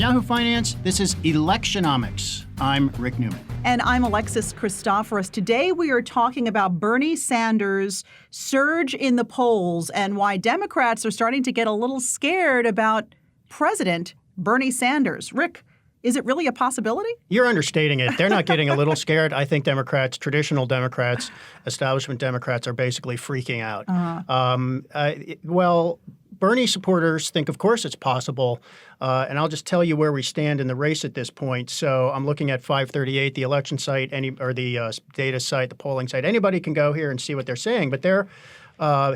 Yahoo Finance, this is Electionomics. I'm Rick Newman. And I'm Alexis Christoforous. Today we are talking about Bernie Sanders' surge in the polls and why Democrats are starting to get a little scared about President Bernie Sanders. Rick, is it really a possibility? You're understating it. They're not getting a little scared. I think Democrats, traditional Democrats, establishment Democrats are basically freaking out. Well, Bernie supporters think, of course, it's possible. And I'll just tell you where we stand in the race at this point. So I'm looking at 538, the election site, the data site, the polling site. Anybody can go here and see what they're saying. But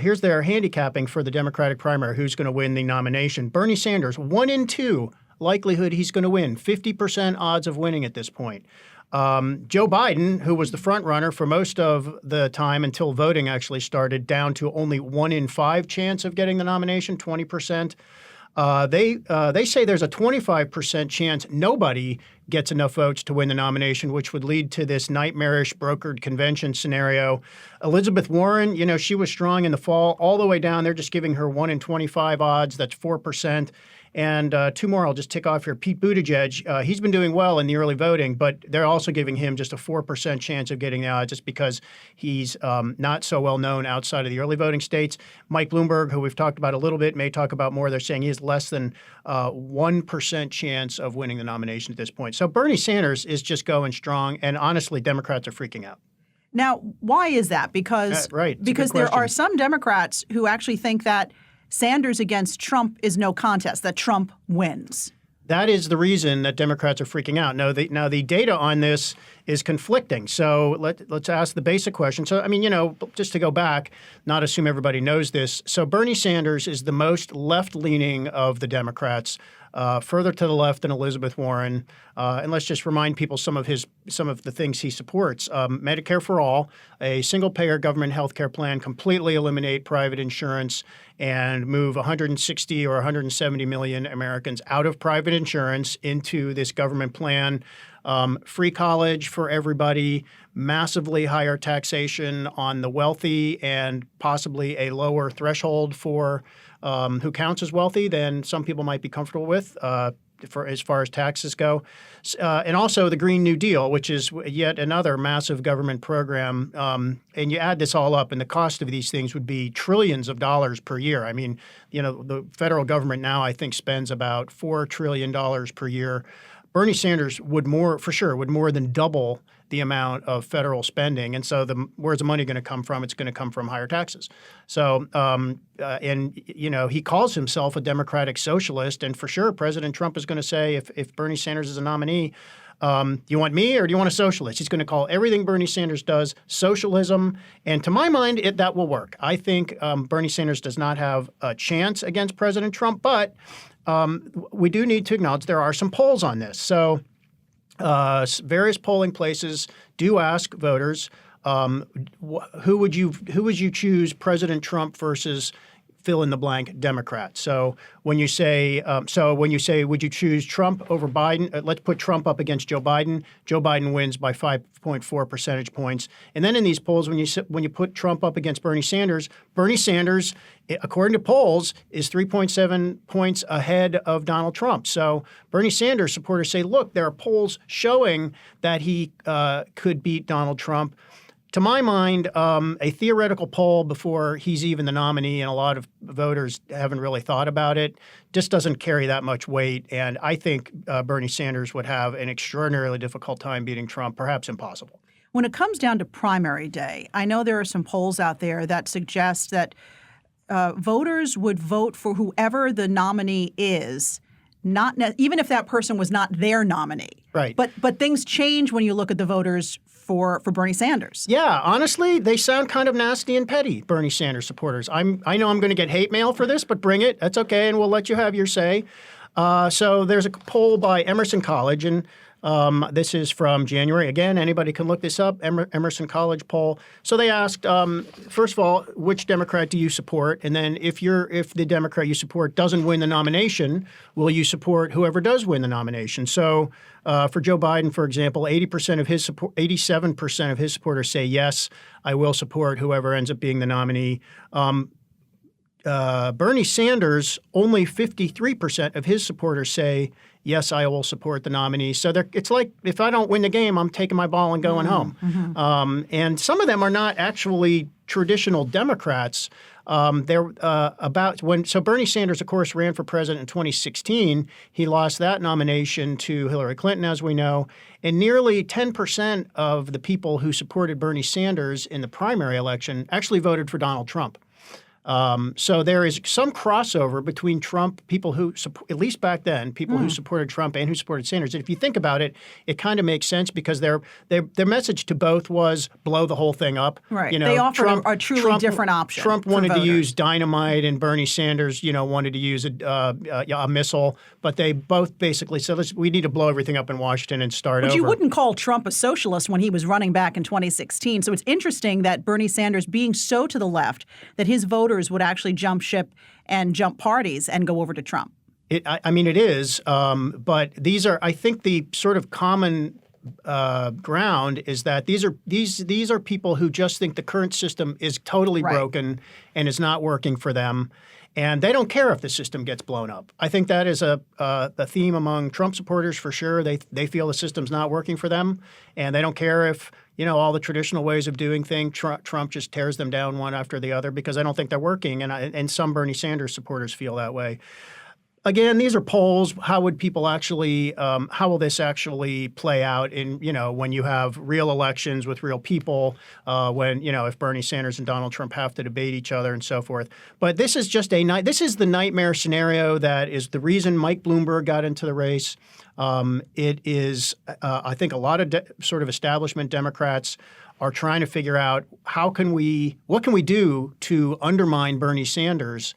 here's their handicapping for the Democratic primary, who's going to win the nomination. Bernie Sanders, 1 in 2 likelihood he's going to win, 50% odds of winning at this point. Joe Biden, who was the front runner for most of the time until voting actually started, down to only 1 in 5 chance of getting the nomination, 20%. They say there's a 25% chance nobody gets enough votes to win the nomination, which would lead to this nightmarish brokered convention scenario. Elizabeth Warren, she was strong in the fall all the way down. They're just giving her 1 in 25 odds. That's 4%. And 2 more I'll just tick off here. Pete Buttigieg, he's been doing well in the early voting, but they're also giving him just a 4% chance of getting the odds just because he's not so well known outside of the early voting states. Mike Bloomberg, who we've talked about a little bit, may talk about more. They're saying he has less than 1% chance of winning the nomination at this point. So Bernie Sanders is just going strong, and honestly, Democrats are freaking out. Now, why is that? Because there are some Democrats who actually think that Sanders against Trump is no contest, that Trump wins. That is the reason that Democrats are freaking out. Now, the data on this is conflicting. So let's ask the basic question. So, just to go back, not assume everybody knows this. So Bernie Sanders is the most left-leaning of the Democrats, further to the left than Elizabeth Warren. And let's just remind people some of the things he supports. Medicare for all, a single-payer government health care plan, completely eliminate private insurance, and move 160 or 170 million Americans out of private insurance into this government plan. Free college for everybody, massively higher taxation on the wealthy, and possibly a lower threshold for who counts as wealthy than some people might be comfortable with for as far as taxes go. And also the Green New Deal, which is yet another massive government program. And you add this all up, and the cost of these things would be trillions of dollars per year. The federal government now, I think, spends about $4 trillion per year. Bernie Sanders would more than double the amount of federal spending. And so where's the money going to come from? It's going to come from higher taxes. So, he calls himself a democratic socialist. And for sure, President Trump is going to say, if Bernie Sanders is a nominee, you want me or do you want a socialist? He's going to call everything Bernie Sanders does socialism. And to my mind, that will work. I think Bernie Sanders does not have a chance against President Trump, but we do need to acknowledge there are some polls on this. So various polling places do ask voters, who would you choose, President Trump versus fill in the blank Democrat? So when you say, would you choose Trump over Biden? Let's put Trump up against Joe Biden. Joe Biden wins by 5.4 percentage points. And then in these polls, when you put Trump up against Bernie Sanders, according to polls, is 3.7 points ahead of Donald Trump. So Bernie Sanders supporters say, look, there are polls showing that he could beat Donald Trump. To my mind, a theoretical poll before he's even the nominee, and a lot of voters haven't really thought about it, just doesn't carry that much weight. And I think Bernie Sanders would have an extraordinarily difficult time beating Trump, perhaps impossible. When it comes down to primary day, I know there are some polls out there that suggest that voters would vote for whoever the nominee is, even if that person was not their nominee. Right. But things change when you look at the voters for Bernie Sanders. Yeah, honestly, they sound kind of nasty and petty, Bernie Sanders supporters. I know I'm going to get hate mail for this, but bring it. That's okay, and we'll let you have your say. So there's a poll by Emerson College, and this is from January. Again, anybody can look this up, Emerson College poll. So they asked, first of all, which Democrat do you support? And then if the Democrat you support doesn't win the nomination, will you support whoever does win the nomination? So for Joe Biden, for example, 87% of his supporters say, yes, I will support whoever ends up being the nominee. Bernie Sanders, only 53% of his supporters say, yes, I will support the nominee. So it's like, if I don't win the game, I'm taking my ball and going home. And some of them are not actually traditional Democrats. So Bernie Sanders, of course, ran for president in 2016. He lost that nomination to Hillary Clinton, as we know. And nearly 10% of the people who supported Bernie Sanders in the primary election actually voted for Donald Trump. So there is some crossover between Trump, people who, at least back then, people who supported Trump and who supported Sanders. And if you think about it, it kind of makes sense because their message to both was blow the whole thing up. Right. They offered a truly different option. Trump wanted to use dynamite, and Bernie Sanders, wanted to use a missile. But they both basically said, we need to blow everything up in Washington and start over. But you wouldn't call Trump a socialist when he was running back in 2016. So it's interesting that Bernie Sanders, being so to the left, that his voters would actually jump ship and jump parties and go over to Trump. It is. But these are, I think, the sort of common ground is that these are people who just think the current system is totally broken and is not working for them. And they don't care if the system gets blown up. I think that is a theme among Trump supporters for sure. They feel the system's not working for them, and they don't care if all the traditional ways of doing things. Trump just tears them down one after the other because I don't think they're working. And some Bernie Sanders supporters feel that way. Again, these are polls. How would people actually? How will this actually play out in when you have real elections with real people? When if Bernie Sanders and Donald Trump have to debate each other and so forth. But this is just this is the nightmare scenario that is the reason Mike Bloomberg got into the race. It is, I think, a lot of sort of establishment Democrats are trying to figure out what can we do to undermine Bernie Sanders.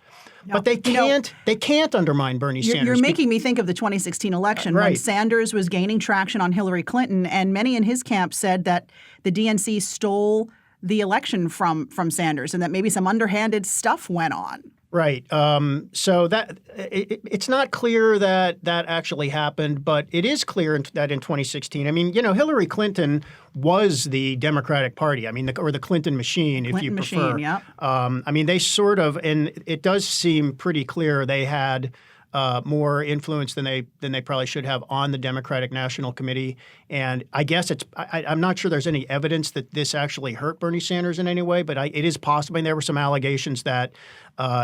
But they can't. They can't undermine Bernie Sanders. You're making me think of the 2016 election when Sanders was gaining traction on Hillary Clinton, and many in his camp said that the DNC stole the election from Sanders, and that maybe some underhanded stuff went on. Right. So that it's not clear that actually happened, but it is clear that in 2016, I mean, Hillary Clinton was the Democratic Party. I mean, or the Clinton machine, if you prefer. Machine, yeah. I mean, they sort of, and it does seem pretty clear they had more influence than they probably should have on the Democratic National Committee. And I guess I'm not sure there's any evidence that this actually hurt Bernie Sanders in any way, but it is possible. And there were some allegations that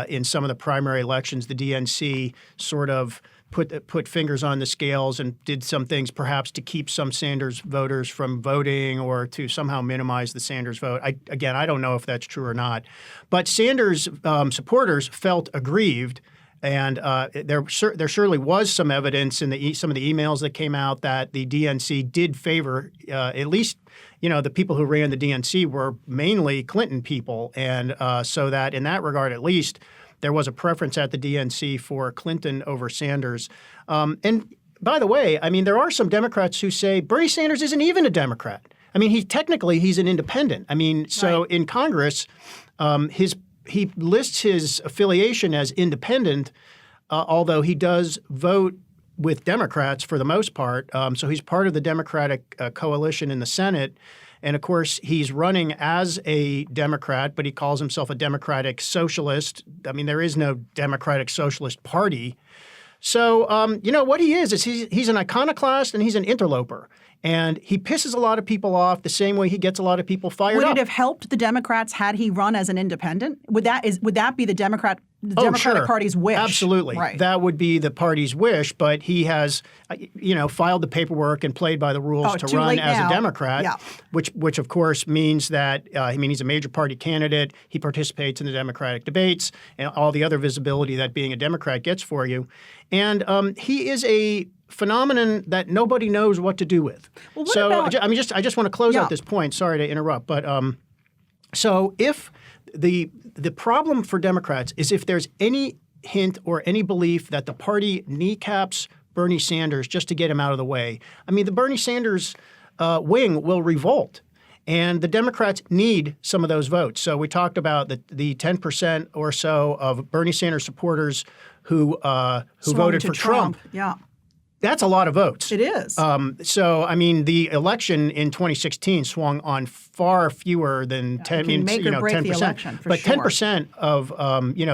in some of the primary elections, the DNC sort of put fingers on the scales and did some things perhaps to keep some Sanders voters from voting or to somehow minimize the Sanders vote. I don't know if that's true or not. But Sanders supporters felt aggrieved. And there surely was some evidence in some of the emails that came out that the DNC did favor at least, the people who ran the DNC were mainly Clinton people. And so that in that regard, at least, there was a preference at the DNC for Clinton over Sanders. And by the way, I mean, there are some Democrats who say Bernie Sanders isn't even a Democrat. I mean, he's an independent. I mean, so in Congress, he lists his affiliation as independent, although he does vote with Democrats for the most part. So he's part of the Democratic coalition in the Senate. And, of course, he's running as a Democrat, but he calls himself a Democratic Socialist. I mean, there is no Democratic Socialist Party. So, what he is he's an iconoclast and he's an interloper. And he pisses a lot of people off the same way he gets a lot of people fired up. Would it have helped the Democrats had he run as an independent? Would that be the Democratic Party's wish? Absolutely. Right. That would be the party's wish, but he has, filed the paperwork and played by the rules to run as a Democrat, which of course means that, he's a major party candidate. He participates in the Democratic debates and all the other visibility that being a Democrat gets for you. And he is a phenomenon that nobody knows what to do with. Well, I just want to close out this point. Sorry to interrupt, but so if the problem for Democrats is if there's any hint or any belief that the party kneecaps Bernie Sanders just to get him out of the way, I mean, the Bernie Sanders wing will revolt. And the Democrats need some of those votes. So we talked about the 10% or so of Bernie Sanders supporters who voted for Trump. Yeah. That's a lot of votes. It is. So, I mean, the election in 2016 swung on far fewer than 10. Can make or break 10%. The election, for but sure. 10% of,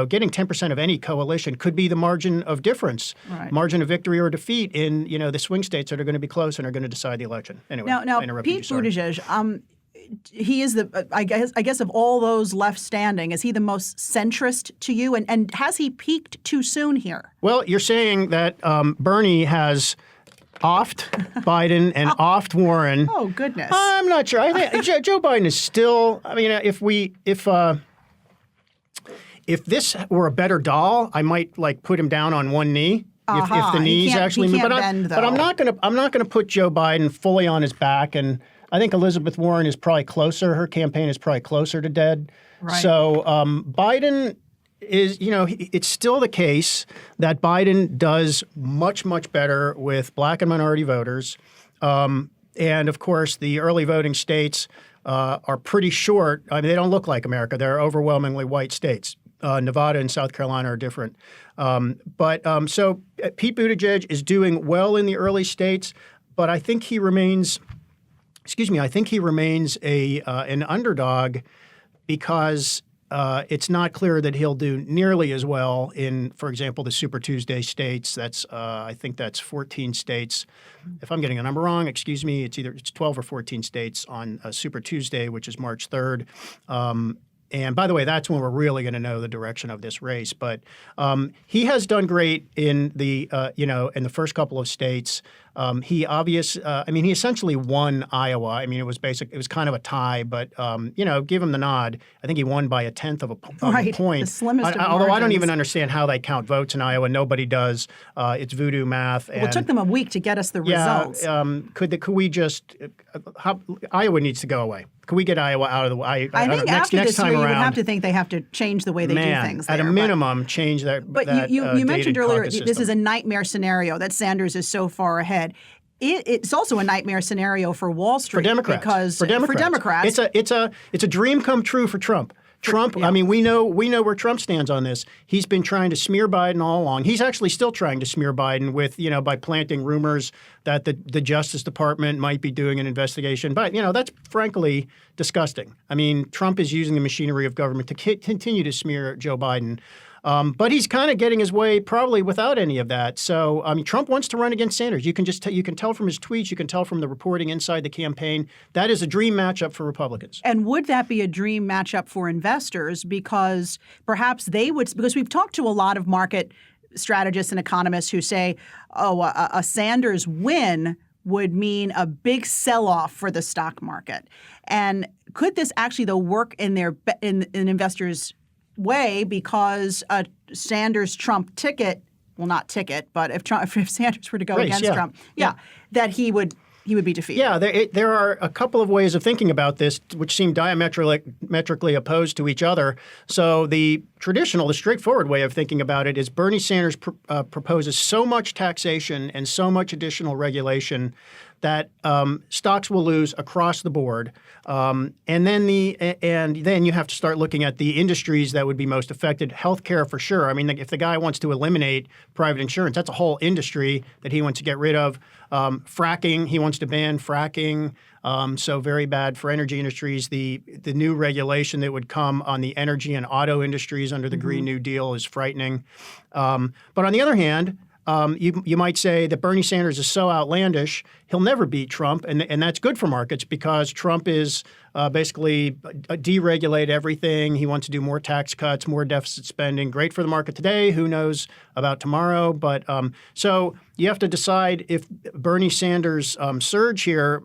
getting 10% of any coalition could be the margin of difference, Right. margin of victory or defeat in, the swing states that are going to be close and are going to decide the election. Anyway, Now I interrupted Pete you, sorry. Buttigieg, he is I guess of all those left standing, is he the most centrist to you? And has he peaked too soon here? Well, you're saying that Bernie has offed Biden and offed Warren. Oh, goodness. I'm not sure. I think Joe Biden is still. I mean, if this were a better doll, I might put him down on one knee. If the knees actually move, but I'm not gonna put Joe Biden fully on his back. And I think Elizabeth Warren is probably closer. Her campaign is probably closer to dead. Right. So Biden is, it's still the case that Biden does much, much better with black and minority voters. And of course, the early voting states are pretty short. I mean, they don't look like America. They're overwhelmingly white states. Nevada and South Carolina are different. So Pete Buttigieg is doing well in the early states, but I think he remains an underdog because it's not clear that he'll do nearly as well in, for example, the Super Tuesday states. I think that's 14 states. If I'm getting a number wrong, excuse me. It's 12 or 14 states on Super Tuesday, which is March 3rd. And by the way, that's when we're really going to know the direction of this race. But he has done great in the in the first couple of states. He essentially won Iowa. I mean, it was kind of a tie, but give him the nod. I think he won by a tenth of a point. The slimmest of although I don't margins. even understand how they count votes in Iowa. Nobody does. It's voodoo math. Well, it took them a week to get us the results. Could we just? Iowa needs to go away. Could we get Iowa out of the way? I think next this time year, you around, would have to think they have to change the way they do things there. At a minimum, change that. But you mentioned dated earlier caucus this system. is a nightmare scenario that Sanders is so far ahead. It's also a nightmare scenario for Wall Street for Democrats. because for Democrats, it's a dream come true for Trump. I mean, we know where Trump stands on this. He's been trying to smear Biden all along. He's actually still trying to smear Biden with, by planting rumors that the Justice Department might be doing an investigation. But, that's frankly disgusting. I mean, Trump is using the machinery of government to continue to smear Joe Biden. But he's kind of getting his way probably without any of that. So, I mean, Trump wants to run against Sanders. You can you can tell from his tweets, you can tell from the reporting inside the campaign. That is a dream matchup for Republicans. And would that be a dream matchup for investors? Because perhaps they would, because we've talked to a lot of market strategists and economists who say, a Sanders win would mean a big sell-off for the stock market. And could this actually, though, work in investors' way, because a Sanders-Trump ticket, well, not ticket, but if Sanders were to go against Trump, that he would be defeated. Yeah, there are a couple of ways of thinking about this which seem diametrically opposed to each other. So the straightforward way of thinking about it is Bernie Sanders proposes so much taxation and so much additional regulation that stocks will lose across the board, and then you have to start looking at the industries that would be most affected. Healthcare for sure. I mean, if the guy wants to eliminate private insurance, that's a whole industry that he wants to get rid of. Fracking, he wants to ban fracking. So very bad for energy industries. The new regulation that would come on the energy and auto industries under the Green New Deal is frightening. But on the other hand, you might say that Bernie Sanders is so outlandish, he'll never beat Trump, and that's good for markets because Trump is basically deregulate everything. He wants to do more tax cuts, more deficit spending. Great for the market today. Who knows about tomorrow? But so you have to decide if Bernie Sanders' surge here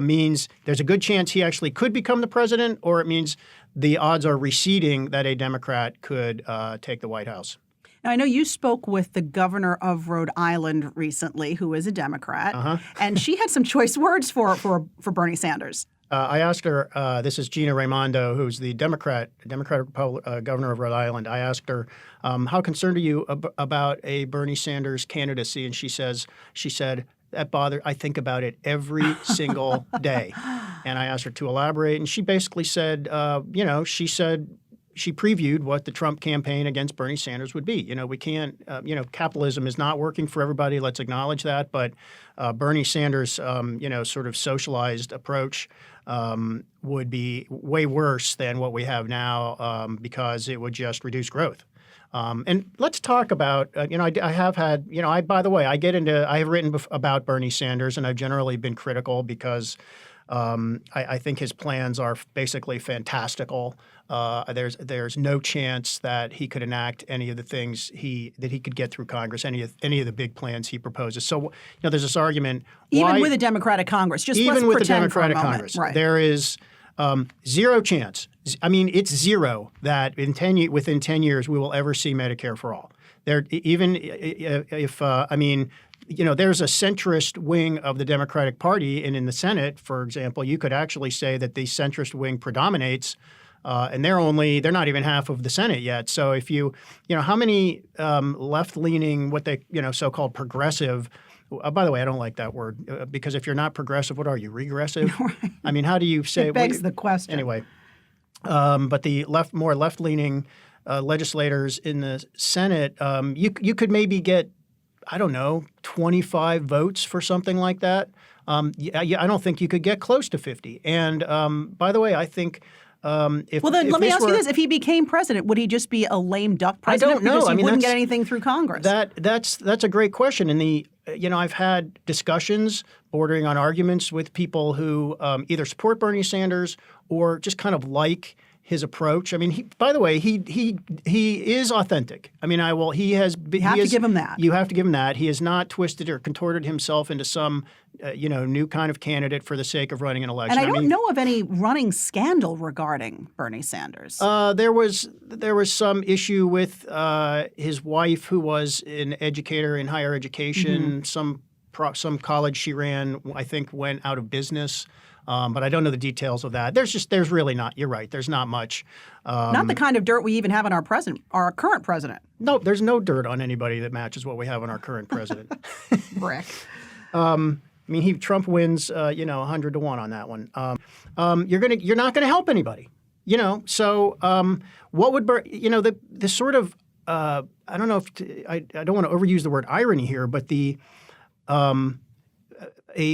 means there's a good chance he actually could become the president, or it means the odds are receding that a Democrat could take the White House. Now, I know you spoke with the governor of Rhode Island recently, who is a Democrat, and she had some choice words for Bernie Sanders. I asked her, this is Gina Raimondo, who's the Democratic governor of Rhode Island. I asked her, how concerned are you about a Bernie Sanders candidacy? And she said, I think about it every single day. And I asked her to elaborate, and she basically said, she previewed what the Trump campaign against Bernie Sanders would be. We can't, capitalism is not working for everybody. Let's acknowledge that. But Bernie Sanders, sort of socialized approach would be way worse than what we have now because it would just reduce growth. And let's talk about, I have had, by the way, I have written about Bernie Sanders, and I've generally been critical because I think his plans are basically fantastical. There's no chance that he could enact any of the things that he could get through Congress, any of the big plans he proposes. So, there's this argument. Even with a Democratic Congress, even with the Democratic Congress, right. There is zero chance. I mean, it's zero that within 10 years we will ever see Medicare for all. There's a centrist wing of the Democratic Party, and in the Senate, for example, you could actually say that the centrist wing predominates, and they're not even half of the Senate yet. So if how many left-leaning, what they so-called progressive. By the way, I don't like that word because if you're not progressive, what are you? Regressive? Right. I mean, how do you say? It begs the question. Anyway, but the more left-leaning legislators in the Senate, you could maybe get, I don't know, 25 votes for something like that. I don't think you could get close to 50. And by the way, I think if well, then if let me this ask you were- this: if he became president, would he just be a lame duck president? I don't know. Because I he mean, wouldn't that's- get anything through Congress. That's a great question. And I've had discussions bordering on arguments with people who either support Bernie Sanders or just kind of like his approach. I mean, by the way, he is authentic. I mean, he has. You have to give him that. You have to give him that. He has not twisted or contorted himself into some, new kind of candidate for the sake of running an election. And I don't know of any running scandal regarding Bernie Sanders. There was some issue with his wife, who was an educator in higher education. Some college she ran, I think, went out of business. But I don't know the details of that. There's really not. You're right. There's not much. Not the kind of dirt we even have on our current president. No, there's no dirt on anybody that matches what we have on our current president. Brick. I mean, Trump wins, 100 to 1 on that one. You're not gonna help anybody, So what would the sort of I don't know if I don't want to overuse the word irony here, but the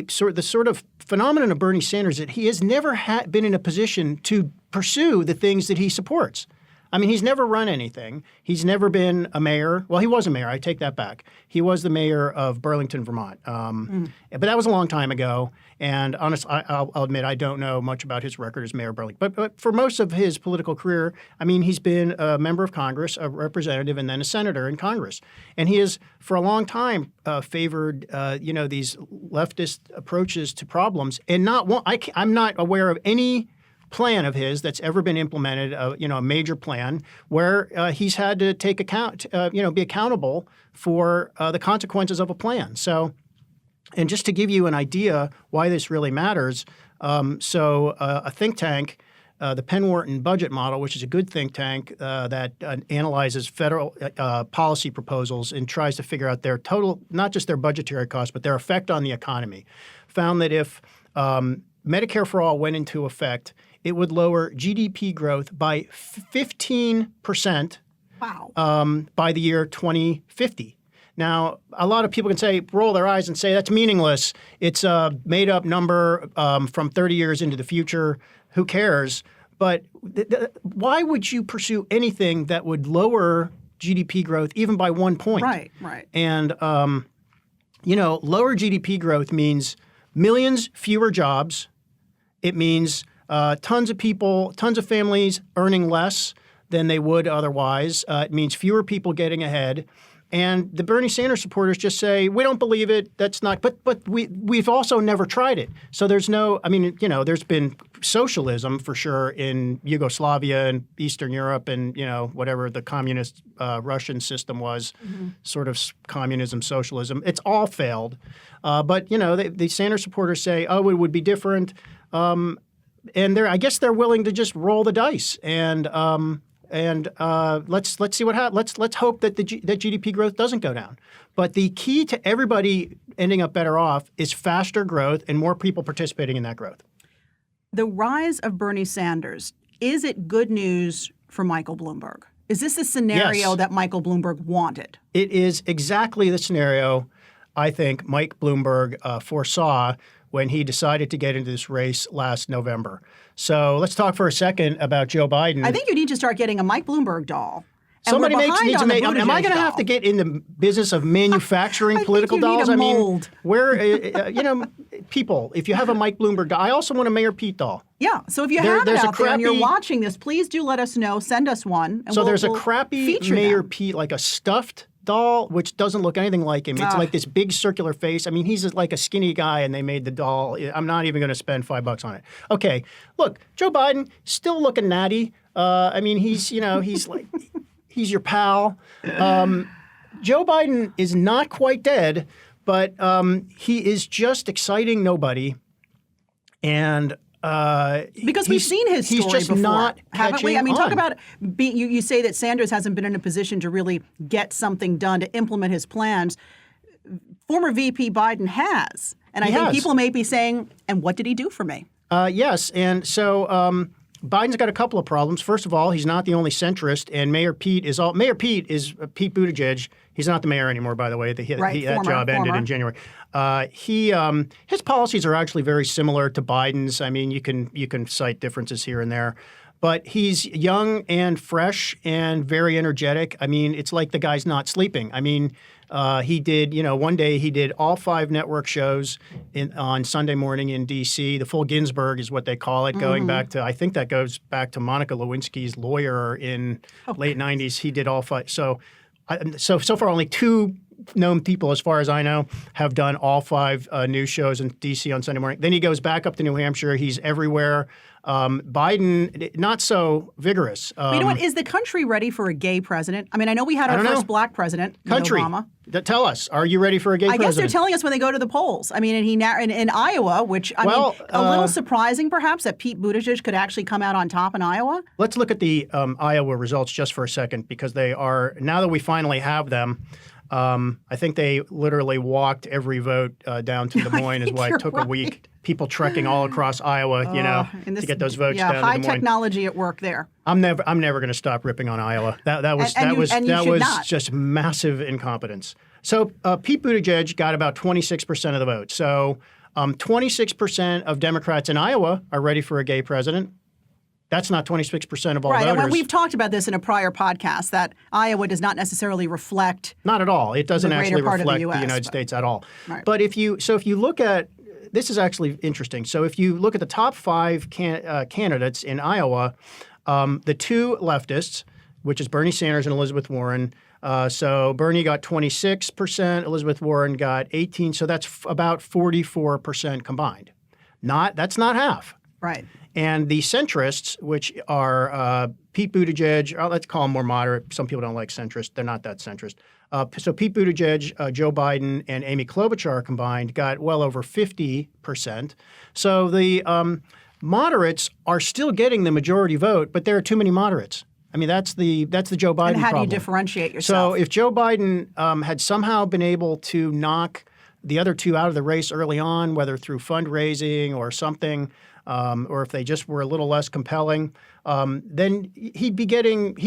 sort of phenomenon of Bernie Sanders that he has never been in a position to pursue the things that he supports. I mean, he's never run anything. He's never been a mayor. Well, he was a mayor. I take that back. He was the mayor of Burlington, Vermont. But that was a long time ago. And honestly, I'll admit I don't know much about his record as mayor of Burlington. But for most of his political career, I mean, he's been a member of Congress, a representative, and then a senator in Congress. And he has, for a long time, favored, these leftist approaches to problems. And I'm not aware of any plan of his that's ever been implemented, a major plan where he's had to take account, be accountable for the consequences of a plan. So, and just to give you an idea why this really matters, a think tank, the Penn Wharton Budget Model, which is a good think tank that analyzes federal policy proposals and tries to figure out their total, not just their budgetary costs, but their effect on the economy, found that if Medicare for All went into effect, it would lower GDP growth by 15%. Wow. By the year 2050. Now, a lot of people can roll their eyes and say that's meaningless. It's a made-up number from 30 years into the future. Who cares? But why would you pursue anything that would lower GDP growth even by 1 point? Right. And, lower GDP growth means millions fewer jobs. It means tons of families earning less than they would otherwise. It means fewer people getting ahead. And the Bernie Sanders supporters just say, we don't believe it. That's not. But we've also never tried it. So there's no. I mean, there's been socialism for sure in Yugoslavia and Eastern Europe and whatever the communist Russian system was, sort of communism, socialism. It's all failed. But the Sanders supporters say, oh, it would be different. And I guess they're willing to just roll the dice and let's see what happens. Let's hope that that GDP growth doesn't go down. But the key to everybody ending up better off is faster growth and more people participating in that growth. The rise of Bernie Sanders, is it good news for Michael Bloomberg? Is this the scenario Yes. that Michael Bloomberg wanted? It is exactly the scenario I think Mike Bloomberg foresaw when he decided to get into this race last November. So let's talk for a second about Joe Biden. I think you need to start getting a Mike Bloomberg doll. And Somebody we're needs behind to on the make. Am I Buttigieg going to have doll. to get in the business of manufacturing I political think you need dolls? a I mean, mold. where people, if you have a Mike Bloomberg doll, I also want a Mayor Pete doll. Yeah. So if you There- have it there's a out there and you're crappy- watching this, please do let us know. Send us one. And So we'll, there's a we'll crappy feature Mayor them. Pete, like a stuffed doll, which doesn't look anything like him. It's like this big circular face. I mean, he's like a skinny guy, and they made the doll. I'm not even going to spend $5 on it. Okay, look, Joe Biden still looking natty. I mean, he's like he's your pal. Joe Biden is not quite dead, but he is just exciting nobody, and. Because we've seen his story he's just before, not haven't we? I mean, catching talk on. about you say that Sanders hasn't been in a position to really get something done to implement his plans. Former VP Biden has, and I think has. people may be saying, "And what did he do for me?" Yes, and so Biden's got a couple of problems. First of all, he's not the only centrist, and Mayor Pete is Pete Buttigieg. He's not the mayor anymore, by the way. That job ended in January. His policies are actually very similar to Biden's. I mean, you can cite differences here and there, but he's young and fresh and very energetic. I mean, it's like the guy's not sleeping. I mean, he did, one day he did all 5 network shows on Sunday morning in D.C. The full Ginsburg is what they call it, going back to, I think that goes back to Monica Lewinsky's lawyer in late 90s. He did all 5. So far only 2 known people, as far as I know, have done all 5 news shows in D.C. on Sunday morning. Then he goes back up to New Hampshire. He's everywhere. Biden, not so vigorous. But you know what? Is the country ready for a gay president? I mean, I know we had our first black president, Country, Obama. Tell us, are you ready for a gay president? I guess they're telling us when they go to the polls. I mean, and in Iowa, which I mean, a little surprising perhaps that Pete Buttigieg could actually come out on top in Iowa. Let's look at the Iowa results just for a second, because they are, now that we finally have them, I think they literally walked every vote down to Des Moines, is why it took a week. People trekking all across Iowa, to get those votes down to Des Moines. High technology at work there. I'm never going to stop ripping on Iowa. That was just massive incompetence. So Pete Buttigieg got about 26% of the vote. So 26% of Democrats in Iowa are ready for a gay president. That's not 26% of all voters. Right, and we've talked about this in a prior podcast, that Iowa does not necessarily reflect. Not at all. It doesn't actually reflect the US, United States at all. Right. But if you look at, this is actually interesting. So if you look at the top 5 candidates in Iowa, the 2 leftists, which is Bernie Sanders and Elizabeth Warren. So Bernie got 26%, Elizabeth Warren got 18%. So that's about 44% combined. That's not half. Right. And the centrists, which are Pete Buttigieg, let's call them more moderate. Some people don't like centrist. They're not that centrist. So Pete Buttigieg, Joe Biden, and Amy Klobuchar combined got well over 50%. So the moderates are still getting the majority vote, but there are too many moderates. I mean, that's the Joe Biden problem. And how do you differentiate yourself? So if Joe Biden had somehow been able to knock the other 2 out of the race early on, whether through fundraising or something, or if they just were a little less compelling, then he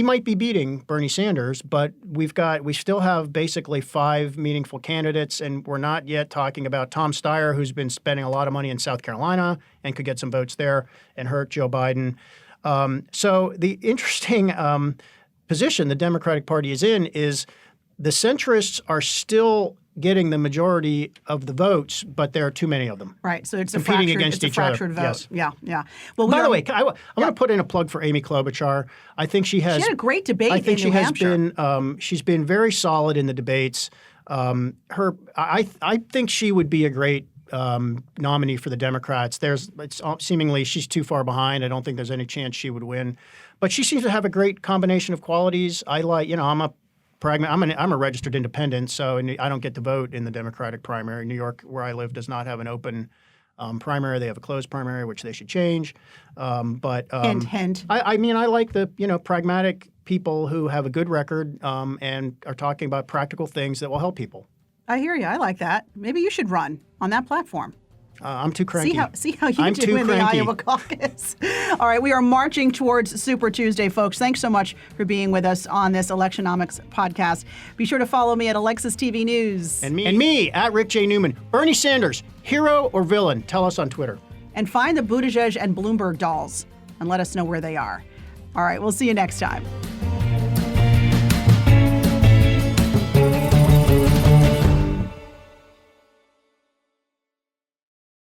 might be beating Bernie Sanders. But we still have basically 5 meaningful candidates, and we're not yet talking about Tom Steyer, who's been spending a lot of money in South Carolina and could get some votes there and hurt Joe Biden. So the interesting position the Democratic Party is in is the centrists are still getting the majority of the votes, but there are too many of them. Right, so it's competing against each other. Fractured vote. Yes. Yeah. Well, by the way, I'm going to put in a plug for Amy Klobuchar. I think she had a great debate. I think in New Hampshire. She's been very solid in the debates. I think she would be a great nominee for the Democrats. Seemingly she's too far behind. I don't think there's any chance she would win, but she seems to have a great combination of qualities. I'm a registered independent, so I don't get to vote in the Democratic primary. New York, where I live, does not have an open primary. They have a closed primary, which they should change. Hint, hint. I mean, I like the pragmatic people who have a good record and are talking about practical things that will help people. I hear you. I like that. Maybe you should run on that platform. I'm too cranky. See how you I'm do too in cranky. the Iowa caucus. All right, we are marching towards Super Tuesday, folks. Thanks so much for being with us on this Electionomics podcast. Be sure to follow me at Alexis TV News. And me at Rick J. Newman. Bernie Sanders, hero or villain? Tell us on Twitter. And find the Buttigieg and Bloomberg dolls and let us know where they are. All right, we'll see you next time.